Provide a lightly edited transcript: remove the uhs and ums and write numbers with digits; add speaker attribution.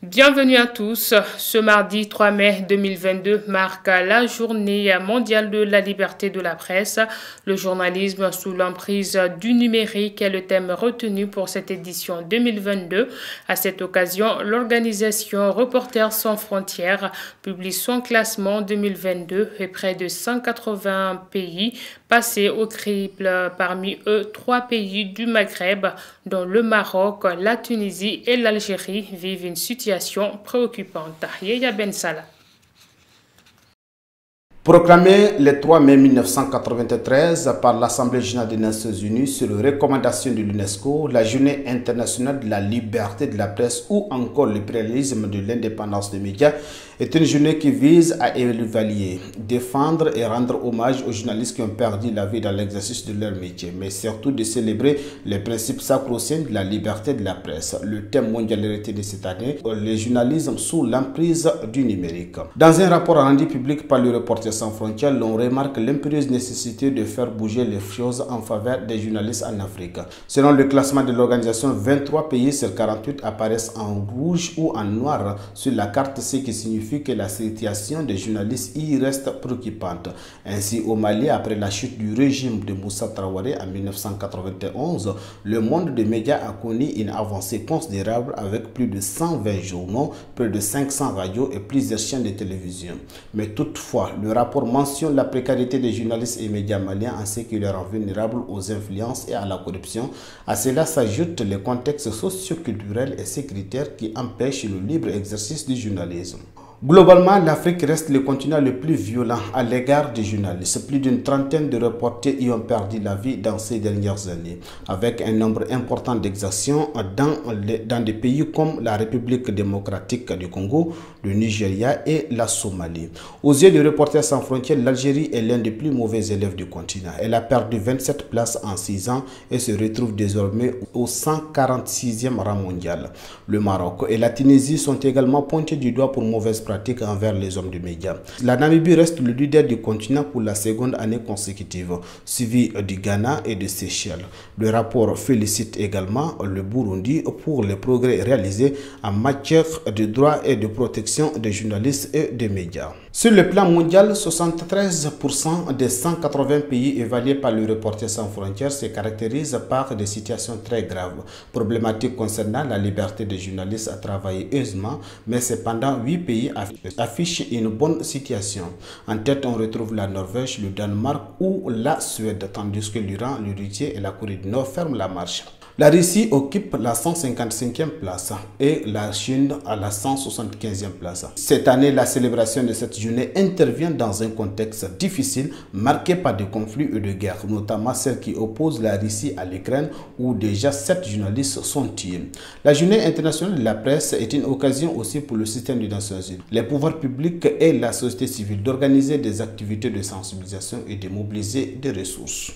Speaker 1: Bienvenue à tous. Ce mardi 3 mai 2022 marque la journée mondiale de la liberté de la presse. Le journalisme sous l'emprise du numérique est le thème retenu pour cette édition 2022. À cette occasion, l'organisation Reporters sans frontières publie son classement 2022 et près de 180 pays passés au crible. Parmi eux, 3 pays du Maghreb, dont le Maroc, la Tunisie et l'Algérie, vivent une situation préoccupante. Yaya Ben Salah.
Speaker 2: Proclamé le 3 mai 1993 par l'Assemblée générale des Nations Unies sur recommandation de l'UNESCO, la Journée internationale de la liberté de la presse ou encore le pluralisme de l'indépendance des médias est une journée qui vise à évaluer, défendre et rendre hommage aux journalistes qui ont perdu la vie dans l'exercice de leur métier, mais surtout de célébrer les principes sacro-saints de la liberté de la presse. Le thème mondial de cette année, le journalisme sous l'emprise du numérique. Dans un rapport rendu public par le Reporters sans frontières, l'on remarque l'impérieuse nécessité de faire bouger les choses en faveur des journalistes en Afrique. Selon le classement de l'organisation, 23 pays sur 48 apparaissent en rouge ou en noir sur la carte, ce qui signifie que la situation des journalistes y reste préoccupante. Ainsi, au Mali, après la chute du régime de Moussa Traoré en 1991, le monde des médias a connu une avancée considérable avec plus de 120 journaux, près de 500 radios et plusieurs chaînes de télévision. Mais toutefois, le rapport mentionne la précarité des journalistes et médias maliens ainsi qu'ils sont vulnérables aux influences et à la corruption. À cela s'ajoutent les contextes socio-culturels et sécuritaires qui empêchent le libre exercice du journalisme. Globalement, l'Afrique reste le continent le plus violent à l'égard des journalistes. Plus d'une trentaine de reporters y ont perdu la vie dans ces dernières années, avec un nombre important d'exactions dans des pays comme la République démocratique du Congo, le Nigeria et la Somalie. Aux yeux de Reporters sans frontières, l'Algérie est l'un des plus mauvais élèves du continent. Elle a perdu 27 places en 6 ans et se retrouve désormais au 146e rang mondial. Le Maroc et la Tunisie sont également pointés du doigt pour mauvaise pratique envers les hommes de médias. La Namibie reste le leader du continent pour la seconde année consécutive, suivi du Ghana et de Seychelles. Le rapport félicite également le Burundi pour les progrès réalisés en matière de droits et de protection des journalistes et des médias. Sur le plan mondial, 73% des 180 pays évalués par le Reporters sans frontières se caractérisent par des situations très graves, problématiques concernant la liberté des journalistes à travailler heureusement, mais cependant 8 pays affichent une bonne situation. En tête, on retrouve la Norvège, le Danemark ou la Suède, tandis que l'Iran, l'Uruguay et la Corée du Nord ferment la marche. La Russie occupe la 155e place et la Chine à la 175e place. Cette année, la célébration de cette journée intervient dans un contexte difficile marqué par des conflits et de guerres, notamment celle qui oppose la Russie à l'Ukraine où déjà 7 journalistes sont tués. La journée internationale de la presse est une occasion aussi pour le système des Nations Unies, les pouvoirs publics et la société civile d'organiser des activités de sensibilisation et de mobiliser des ressources.